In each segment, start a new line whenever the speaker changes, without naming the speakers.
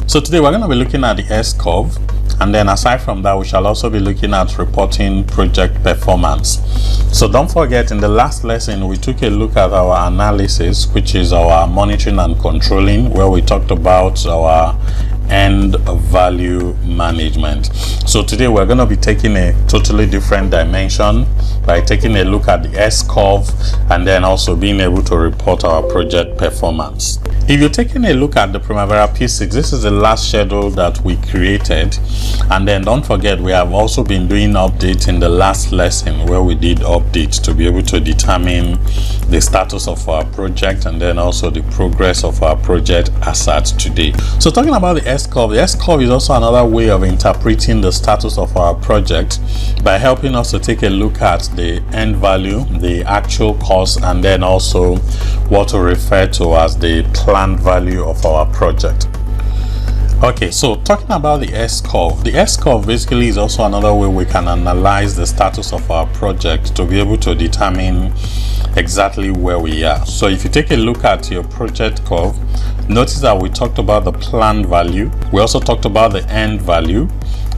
So today we're going to be looking at the S-curve, and then aside from that we shall also be looking at reporting project performance. So don't forget, in the last lesson we took a look at our analysis, which is our monitoring and controlling, where we talked about our end value management. So today we're going to be taking a totally different dimension by taking a look at the S-curve and then also being able to report our project performance. If you're taking a look at the Primavera P6, this is the last schedule that we created, and then don't forget we have also been doing updates in the last lesson where we did updates to be able to determine the status of our project and then also the progress of our project as at today. So talking about the S-curve is also another way of interpreting the status of our project by helping us to take a look at the end value, the actual cost, and then also what we refer to as the planned value of our project. Okay, so talking about the S-curve basically is also another way we can analyze the status of our project to be able to determine exactly where we are. So if you take a look at your project curve, notice that we talked about the planned value. We also talked about the end value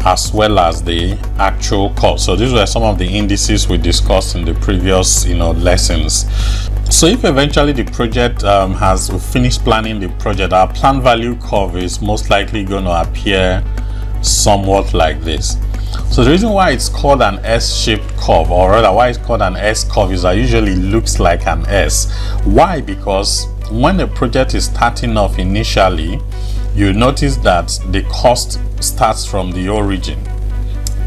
as well as the actual cost. So these were some of the indices we discussed in the previous lessons. So if eventually the project has finished planning the project, our planned value curve is most likely going to appear somewhat like this. So the reason why it's called an S-shaped curve, or rather why it's called an S-curve, is that it usually looks like an S. Why? Because when the project is starting off initially, you notice that the cost starts from the origin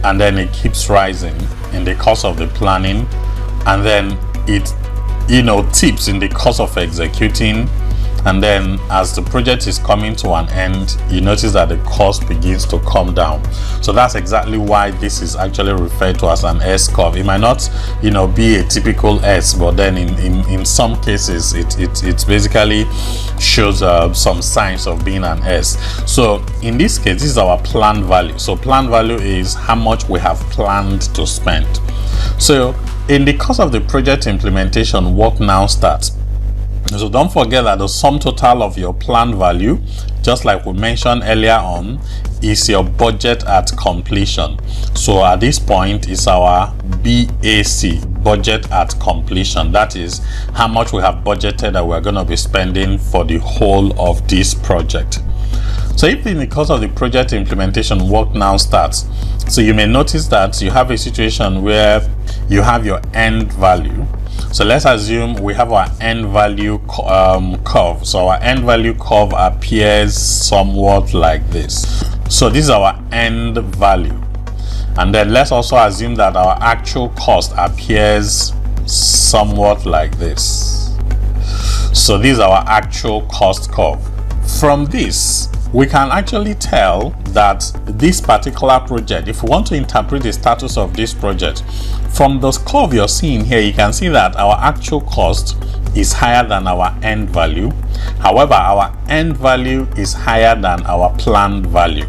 and then it keeps rising in the course of the planning, and then it tips in the course of executing, and then as the project is coming to an end, you notice that the cost begins to come down. So that's exactly why this is actually referred to as an S-curve. It might not be a typical S, but then in some cases it basically shows some signs of being an S. So in this case, this is our planned value. So planned value is how much we have planned to spend. So in the course of the project implementation, work now starts. So don't forget that the sum total of your planned value, just like we mentioned earlier on, is your budget at completion. So at this point is our BAC, budget at completion. That is how much we have budgeted that we're going to be spending for the whole of this project. So if in the course of the project implementation, work now starts, so you may notice that you have a situation where you have your end value. So let's assume we have our end value curve. So our end value curve appears somewhat like this. So this is our end value. And then let's also assume that our actual cost appears somewhat like this. So this is our actual cost curve. From this, we can actually tell that this particular project, if we want to interpret the status of this project, from the curve you're seeing here, you can see that our actual cost is higher than our end value. However, our end value is higher than our planned value.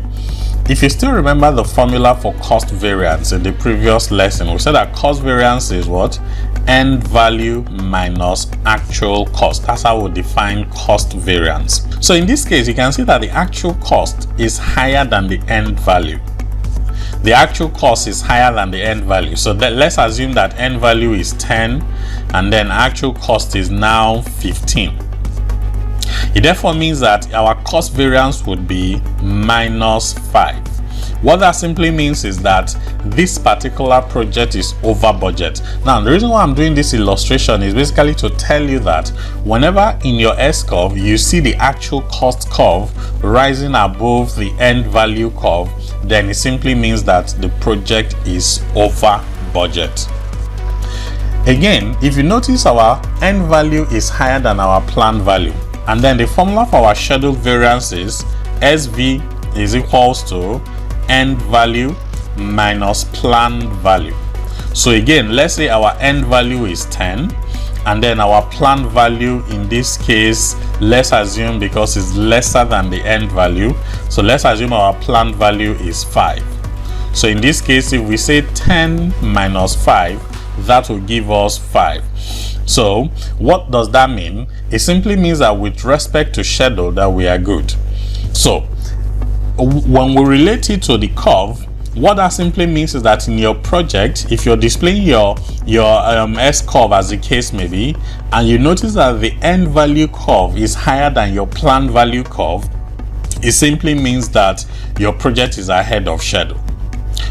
If you still remember the formula for cost variance in the previous lesson, we said that cost variance is what? End value minus actual cost. That's how we define cost variance. So in this case, you can see that the actual cost is higher than the end value. The actual cost is higher than the end value. So let's assume that end value is 10 and then actual cost is now 15. It therefore means that our cost variance would be minus 5. What that simply means is that this particular project is over budget. Now, the reason why I'm doing this illustration is basically to tell you that whenever in your S-curve you see the actual cost curve rising above the end value curve, then it simply means that the project is over budget. Again, if you notice, our end value is higher than our planned value. And then the formula for our scheduled variance is SV is equals to end value minus planned value. So again, let's say our end value is 10 and then our planned value in this case, let's assume, because it's lesser than the end value, so let's assume our planned value is 5. So in this case, if we say 10 minus 5, that will give us 5. So what does that mean? It simply means that with respect to schedule that we are good. So when we relate it to the curve, what that simply means is that in your project, if you're displaying your S curve as the case may be, and you notice that the end value curve is higher than your planned value curve, it simply means that your project is ahead of schedule.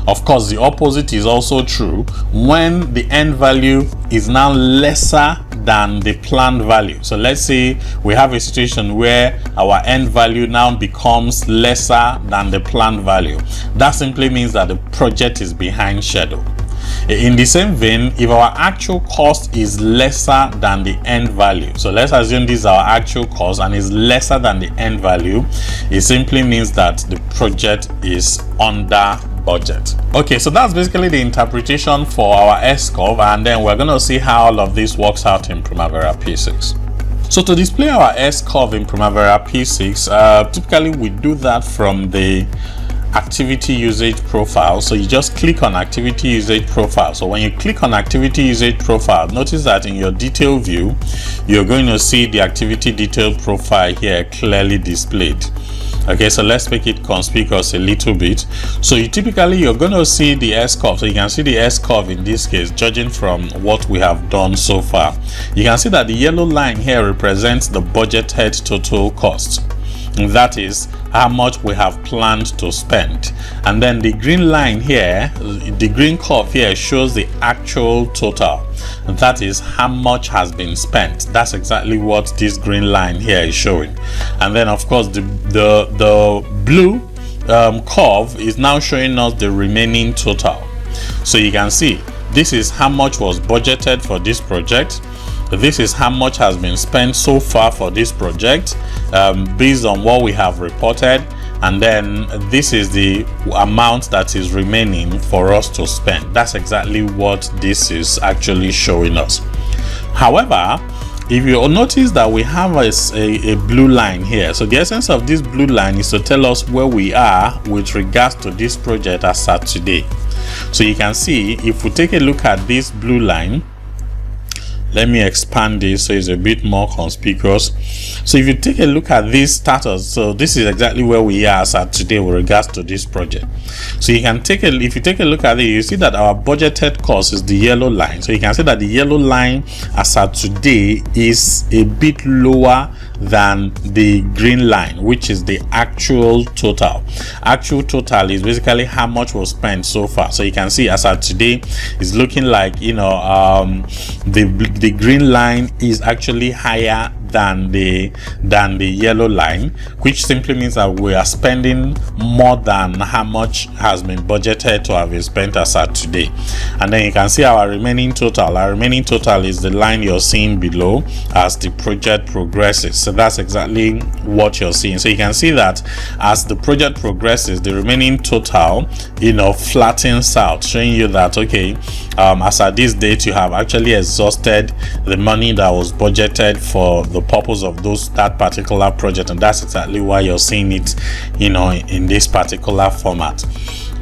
Of course, the opposite is also true when the end value is now lesser than the planned value. So let's say we have a situation where our end value now becomes lesser than the planned value. That simply means that the project is behind schedule. In the same vein, if our actual cost is lesser than the end value, so let's assume this is our actual cost and is lesser than the end value, it simply means that the project is under budget. Okay, so that's basically the interpretation for our S curve, and then we're going to see how all of this works out in Primavera P6. So to display our S curve in Primavera P6, typically we do that from the activity usage profile. So you just click on activity usage profile. So when you click on activity usage profile, notice that in your detail view, you're going to see the activity detail profile here clearly displayed. Okay, so let's make it conspicuous a little bit. So you're going to see the S curve. So you can see the S curve in this case, judging from what we have done so far. You can see that the yellow line here represents the budgeted total cost. That is how much we have planned to spend, and then the green line here, the green curve here, shows the actual total. That is how much has been spent. That's exactly what this green line here is showing. And then of course the blue curve is now showing us the remaining total. So you can see this is how much was budgeted for this project. This is how much has been spent so far for this project based on what we have reported, and then this is the amount that is remaining for us to spend. That's exactly what this is actually showing us. However, if you notice that we have a blue line here, so the essence of this blue line is to tell us where we are with regards to this project as at today. So you can see, if we take a look at this blue line, let me expand this so it's a bit more conspicuous. So if you take a look at this status, so this is exactly where we are as at today with regards to this project. So you can if you take a look at it, you see that our budgeted cost is the yellow line. So you can see that the yellow line as at today is a bit lower than the green line, which is the actual total. Actual total is basically how much was spent so far. So you can see as at today is looking like, you know, the green line is actually higher than the yellow line, which simply means that we are spending more than how much has been budgeted to have been spent as at today. And then you can see our remaining total. Our remaining total is the line you're seeing below as the project progresses. So that's exactly what you're seeing. So you can see that as the project progresses, the remaining total, you know, flattens out, showing you that, okay, as at this date, you have actually exhausted the money that was budgeted for the purpose of that particular project, and that's exactly why you're seeing it, you know, in this particular format.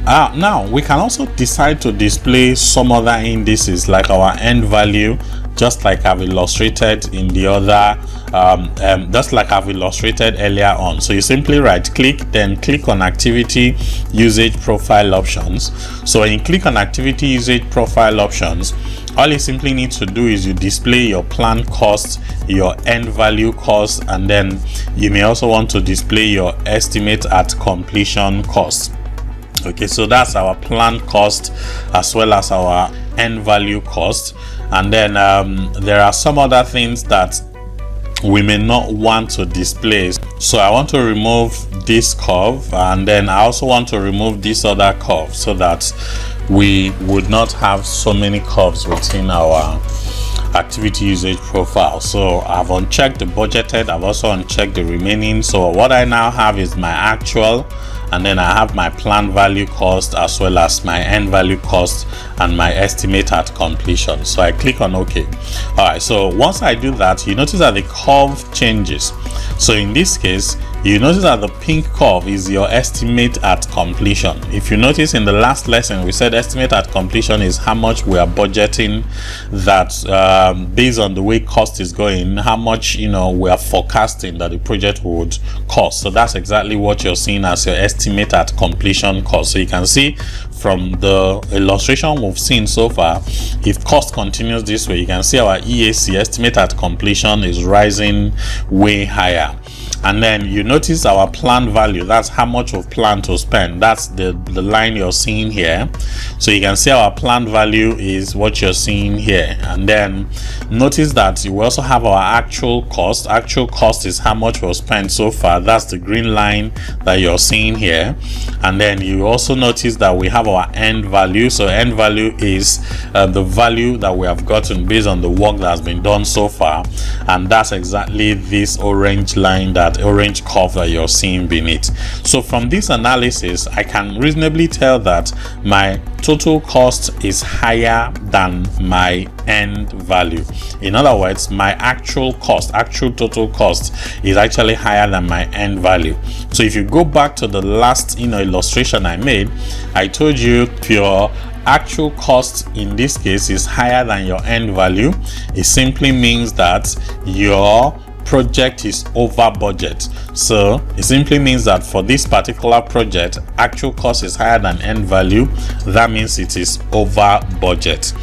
Now we can also decide to display some other indices like our end value, just like I've illustrated in the other just like I've illustrated earlier on. So you simply right click, then click on activity usage profile options. So when you click on activity usage profile options, all you simply need to do is you display your planned cost, your end value cost, and then you may also want to display your estimate at completion cost. Okay, so that's our planned cost as well as our end value cost. And then there are some other things that we may not want to display. So I want to remove this curve, and then I also want to remove this other curve so that we would not have so many curves within our activity usage profile. So I've unchecked the budgeted, I've also unchecked the remaining. So what I now have is my actual, and then I have my planned value cost as well as my end value cost and my estimate at completion. So I click on OK. All right, so once I do that, you notice that the curve changes. So in this case, you notice that the pink curve is your estimate at completion. If you notice in the last lesson, we said estimate at completion is how much we are budgeting that based on the way cost is going, how much, you know, we are forecasting that the project would cost. So that's exactly what you're seeing as your estimate estimate at completion cost. So you can see from the illustration we've seen so far, if cost continues this way, you can see our EAC, estimate at completion, is rising way higher. And then you notice our planned value, that's how much we've planned to spend. That's the line you're seeing here. So you can see our planned value is what you're seeing here. And then notice that we also have our actual cost. Actual cost is how much we've spent so far. That's the green line that you're seeing here. And then you also notice that we have our end value. So end value is the value that we have gotten based on the work that has been done so far. And that's exactly this orange line, that orange curve that you're seeing beneath. So from this analysis, I can reasonably tell that my total cost is higher than my end value. In other words, my actual cost, actual total cost, is actually higher than my end value. So if you go back to the last illustration I made, I told you if your actual cost in this case is higher than your end value, it simply means that your project is over budget. So it simply means that for this particular project, actual cost is higher than end value. That means it is over budget.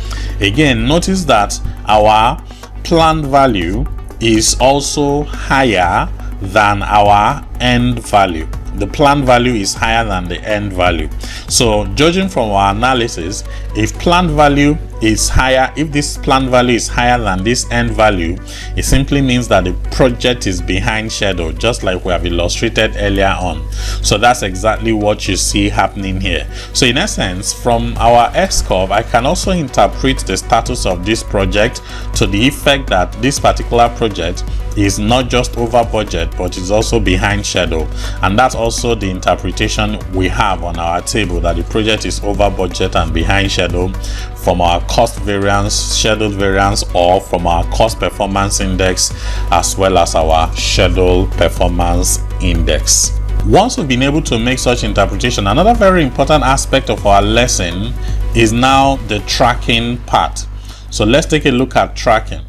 Again, notice that our planned value is also higher than our end value. The planned value is higher than the end value. So judging from our analysis, if planned value is higher, if this planned value is higher than this end value, it simply means that the project is behind schedule, just like we have illustrated earlier on. So that's exactly what you see happening here. So in essence, from our S-curve, I can also interpret the status of this project to the effect that this particular project is not just over budget, but is also behind schedule. And that's also the interpretation we have on our table, that the project is over budget and behind schedule from our cost variance, schedule variance, or from our cost performance index, as well as our schedule performance index. Once we've been able to make such interpretation, another very important aspect of our lesson is now the tracking part. So let's take a look at tracking.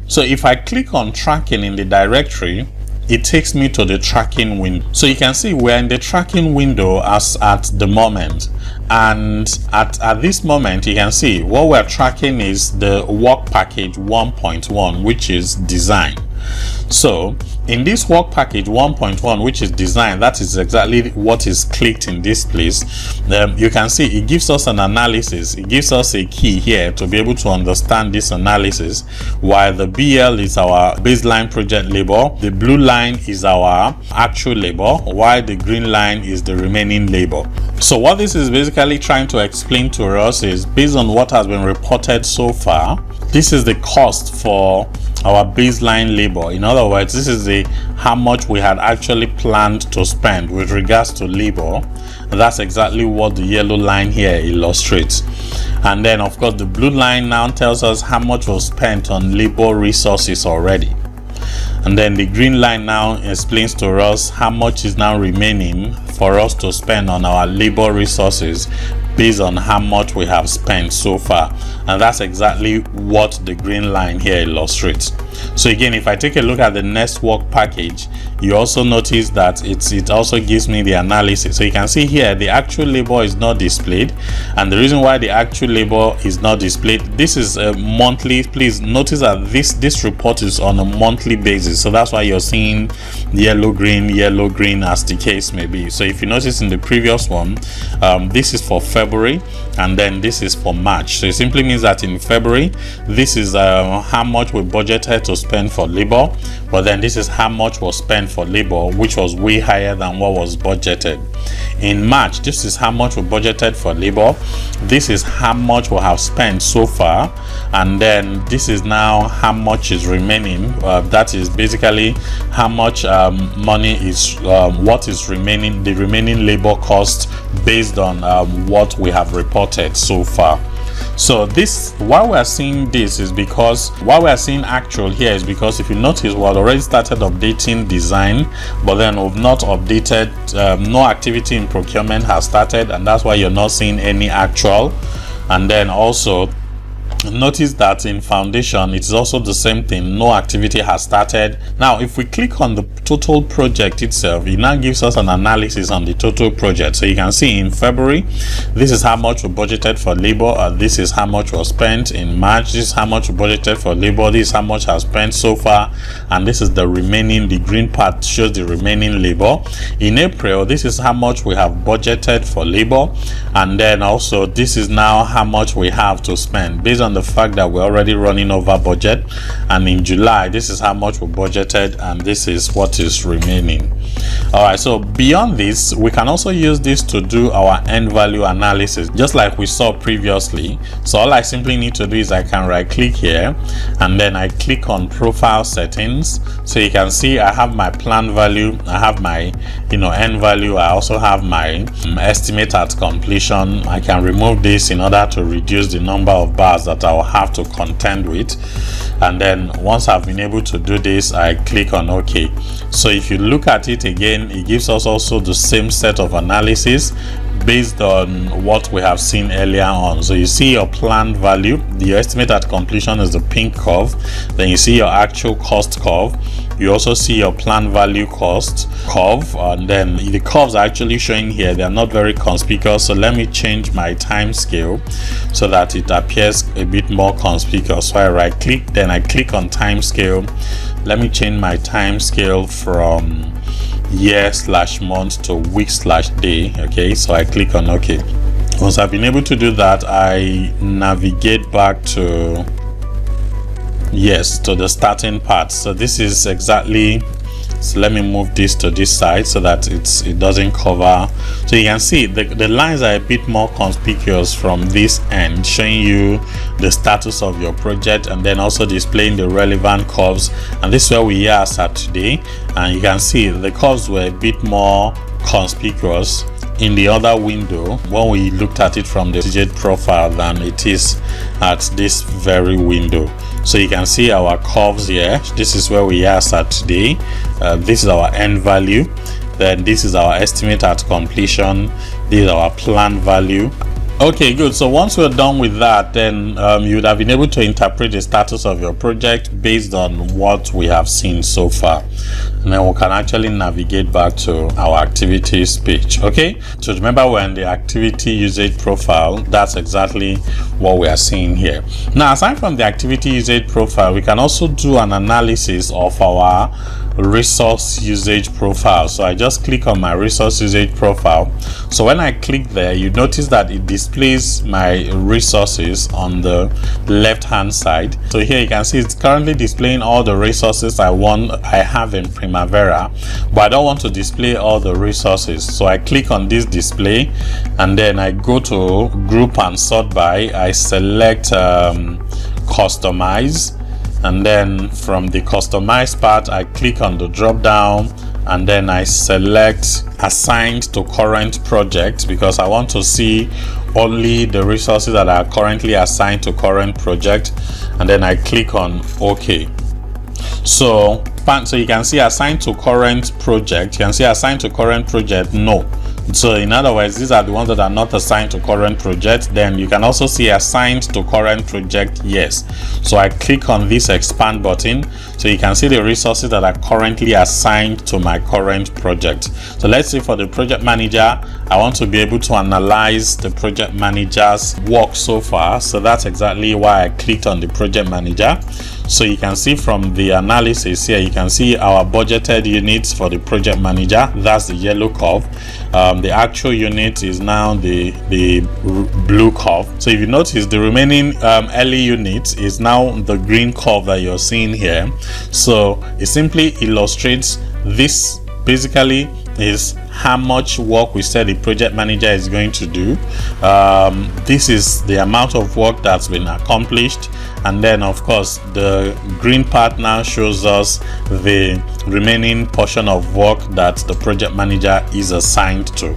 So if I click on tracking in the directory, it takes me to the tracking window. So you can see we're in the tracking window as at the moment. And at this moment, you can see what we're tracking is the work package 1.1, which is design. So in this work package 1.1, which is design, that is exactly what is clicked in this place. You can see it gives us an analysis. It gives us a key here to be able to understand this analysis. While the BL is our baseline project labor, the blue line is our actual labor, while the green line is the remaining labor. So what this is basically trying to explain to us is, based on what has been reported so far, this is the cost for our baseline labor. In other words, this is how much we had actually planned to spend with regards to labor. And that's exactly what the yellow line here illustrates. And then of course the blue line now tells us how much was spent on labor resources already. And then the green line now explains to us how much is now remaining for us to spend on our labor resources based on how much we have spent so far. And that's exactly what the green line here illustrates. So again, if I take a look at the next work package, you also notice that it also gives me the analysis. So you can see here the actual labor is not displayed, and the reason why the actual labor is not displayed, this is a monthly. Please notice that this report is on a monthly basis, so that's why you're seeing yellow green as the case may be. So if you notice in the previous one, this is for February, and then this is for March. So it simply means that in February, this is how much we budgeted to spend for labor, but then this is how much was spent for labor, which was way higher than what was budgeted. In March, this is how much we budgeted for labor, this is how much we have spent so far, and then this is now how much is remaining. That is basically how much money is what is remaining, the remaining labor cost based on what we have reported so far. So this, why we're seeing this is because, why we're seeing actual here is because if you notice, we had already started updating design, but then we've not updated, no activity in procurement has started, and that's why you're not seeing any actual. And then also Notice that in foundation it's also the same thing. No activity has started. Now if we click on the total project itself, it now gives us an analysis on the total project. So you can see in February, this is how much we budgeted for labor, and this is how much was spent. In March, this is how much we budgeted for labor, this is how much has spent so far, and this is the remaining. The green part shows the remaining labor. In April, this is how much we have budgeted for labor, and then also this is now how much we have to spend based on the fact that we're already running over budget. And in July, this is how much we budgeted, and this is what is remaining. All right, so beyond this, we can also use this to do our end value analysis, just like we saw previously. So all I simply need to do is I can right click here, and then I click on profile settings. So you can see I have my plan value, I have my end value, I also have my estimate at completion. I can remove this in order to reduce the number of bars that I will have to contend with. And then once I've been able to do this, I click on OK. So if you look at it again, it gives us also the same set of analysis based on what we have seen earlier on. So you see your planned value, the estimate at completion is the pink curve, then you see your actual cost curve, you also see your planned value cost curve, and then the curves are actually showing here, they are not very conspicuous. So let me change my time scale so that it appears a bit more conspicuous. So I right click, then I click on time scale. Let me change my time scale from year/month to week/day. Okay, so I click on OK. Once I've been able to do that, I navigate back to to the starting part. So this is exactly, so let me move this to this side so that it doesn't cover. So you can see the lines are a bit more conspicuous from this end, showing you the status of your project, and then also displaying the relevant curves. And this is where we are at today, and you can see the curves were a bit more conspicuous in the other window when we looked at it from the project profile than it is at this very window. So you can see our curves here. This is where we are at today. This is our end value, then this is our estimate at completion, this is our planned value. Okay, good. So once we're done with that, then you would have been able to interpret the status of your project based on what we have seen so far. And then we can actually navigate back to our activities page. Okay, so remember we're in the activity usage profile. That's exactly what we are seeing here. Now, aside from the activity usage profile, we can also do an analysis of our resource usage profile. So I just click on my resource usage profile. So when I click there, you notice that it displays my resources on the left hand side. So here you can see it's currently displaying all the resources I have in Primavera, but I don't want to display all the resources. So I click on this display, and then I go to group and sort by. I select customize, and then from the customized part I click on the drop down, and then I select assigned to current project, because I want to see only the resources that are currently assigned to current project, and then I click on OK. So you can see assigned to current project, you can see assigned to current project no. So in other words, these are the ones that are not assigned to current project. Then you can also see assigned to current project yes. So I click on this expand button, so you can see the resources that are currently assigned to my current project. So let's say for the project manager, I want to be able to analyze the project manager's work so far. So that's exactly why I clicked on the project manager. So you can see from the analysis here, you can see our budgeted units for the project manager. That's the yellow curve. The actual unit is now the blue curve. So if you notice, the remaining early unit is now the green curve that you're seeing here. So it simply illustrates this. Basically is how much work we said the project manager is going to do. This is the amount of work that's been accomplished, and then of course the green part now shows us the remaining portion of work that the project manager is assigned to.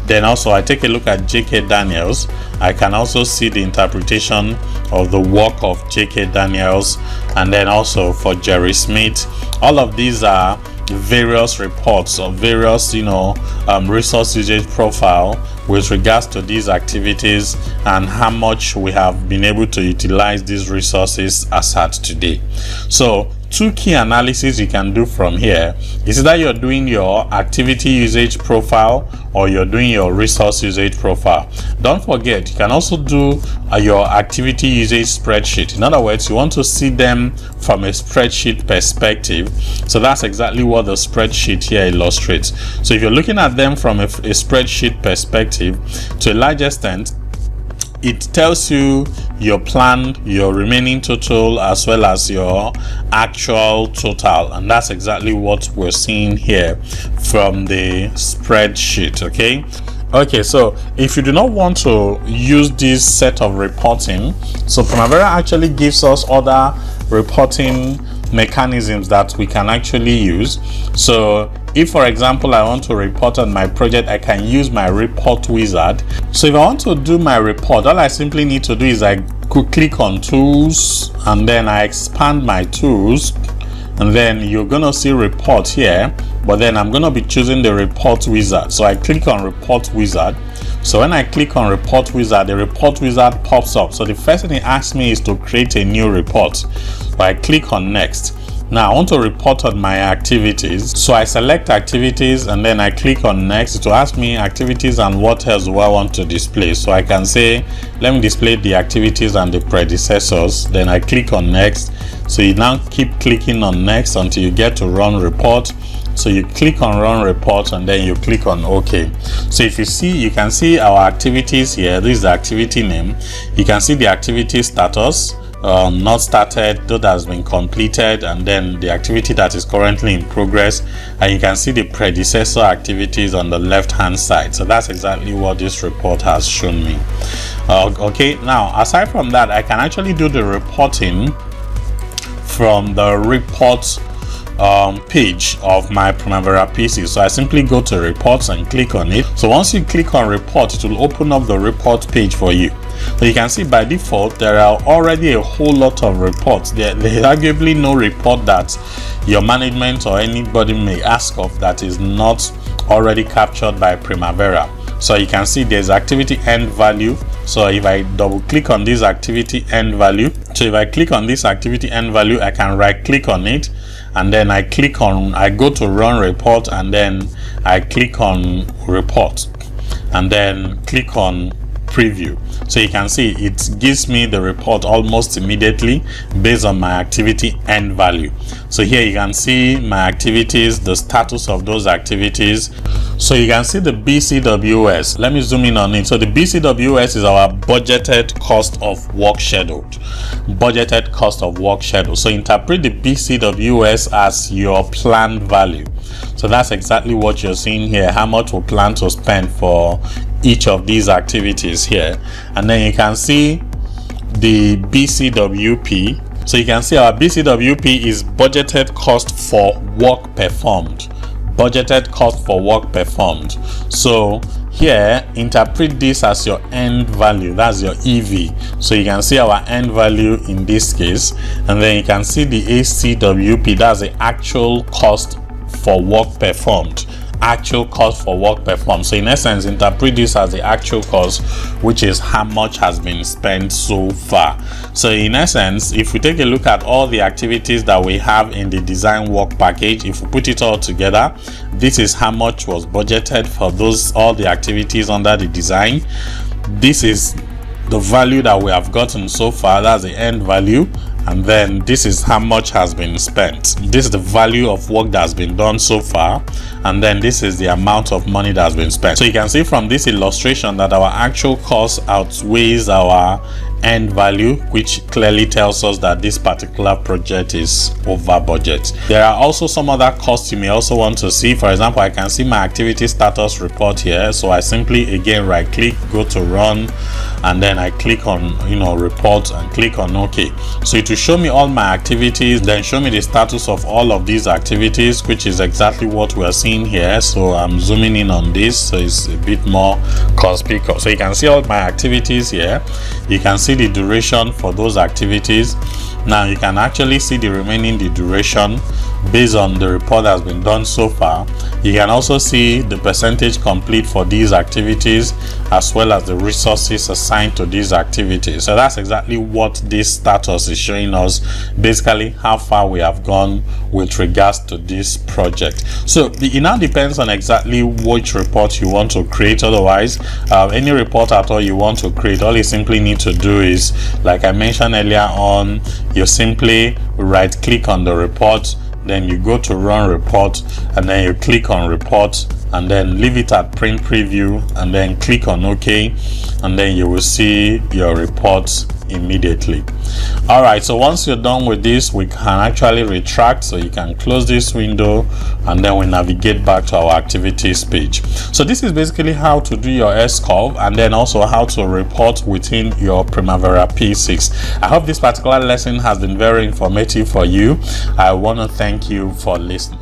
Then also I take a look at J.K. Daniels. I can also see the interpretation of the work of J.K. Daniels, and then also for Jerry Smith. All of these are various reports or various resource usage profile with regards to these activities and how much we have been able to utilize these resources as at today. So two key analyses you can do from here is either you're doing your activity usage profile or you're doing your resource usage profile. Don't forget, you can also do your activity usage spreadsheet. In other words, you want to see them from a spreadsheet perspective. So that's exactly what the spreadsheet here illustrates. So if you're looking at them from a spreadsheet perspective, to a large extent, it tells you your plan, your remaining total, as well as your actual total, and that's exactly what we're seeing here from the spreadsheet. Okay, so if you do not want to use this set of reporting, so Primavera actually gives us other reporting mechanisms that we can actually use. So if, for example, I want to report on my project, I can use my report wizard. So if I want to do my report, all I simply need to do is I could click on tools, and then I expand my tools, and then you're gonna see report here, but then I'm gonna be choosing the report wizard. So I click on report wizard. So when I click on report wizard, the report wizard pops up. So the first thing it asks me is to create a new report. So I click on next. Now I want to report on my activities. So I select activities and then I click on next. It will ask me activities and what else do I want to display. So I can say, let me display the activities and the predecessors. Then I click on next. So you now keep clicking on next until you get to run report. So you click on run report and then you click on OK. So if you see, you can see our activities here. This is the activity name. You can see the activity status, not started, though that has been completed, and then the activity that is currently in progress, and you can see the predecessor activities on the left hand side. So that's exactly what this report has shown me. Okay, now aside from that, I can actually do the reporting from the report page of my Primavera P6. So I simply go to reports and click on it. So once you click on report, it will open up the report page for you. So you can see by default there are already a whole lot of reports. There is arguably no report that your management or anybody may ask of that is not already captured by Primavera. So you can see there's activity end value. So if I double click on this activity end value, so if I click on this activity end value, I can right click on it, and then I go to run report, and then I click on report, and then click on preview. So you can see it gives me the report almost immediately based on my activity end value. So here you can see my activities, the status of those activities. So you can see the BCWS. Let me zoom in on it. So the BCWS is our budgeted cost of work scheduled. Budgeted cost of work scheduled. So interpret the BCWS as your planned value. So that's exactly what you're seeing here, how much we plan to spend for each of these activities here. And then you can see the BCWP. So you can see our BCWP is budgeted cost for work performed. Budgeted cost for work performed. So here, interpret this as your end value. That's your EV. So you can see our end value in this case, and then you can see the ACWP. That's the actual cost for work performed. Actual cost for work performed. So in essence, interpret this as the actual cost, which is how much has been spent so far. So in essence, if we take a look at all the activities that we have in the design work package, if we put it all together, this is how much was budgeted for all the activities under the design. This is the value that we have gotten so far. That's the end value. And then this is how much has been spent. This is the value of work that has been done so far, and then this is the amount of money that has been spent. So you can see from this illustration that our actual cost outweighs our end value, which clearly tells us that this particular project is over budget. There are also some other costs you may also want to see. For example, I can see my activity status report here. So I simply again right click, go to run, and then I click on report and click on OK. So it will show me all my activities, then show me the status of all of these activities, which is exactly what we are seeing here. So I'm zooming in on this so it's a bit more conspicuous. So you can see all my activities here. You can see the duration for those activities. Now you can actually see the duration based on the report that has been done so far. You can also see the percentage complete for these activities, as well as the resources assigned to these activities. So that's exactly what this status is showing us, basically how far we have gone with regards to this project. So it now depends on exactly which report you want to create. Otherwise, any report at all you want to create, all you simply need to do is, like I mentioned earlier on, you simply right click on the report, then you go to run report, and then you click on report, and then leave it at print preview, and then click on OK, and then you will see your report immediately. All right, so once you're done with this, we can actually retract. So you can close this window, and then we navigate back to our activities page. So this is basically how to do your S-curve, and then also how to report within your Primavera P6. I hope this particular lesson has been very informative for you. I want to thank you for listening.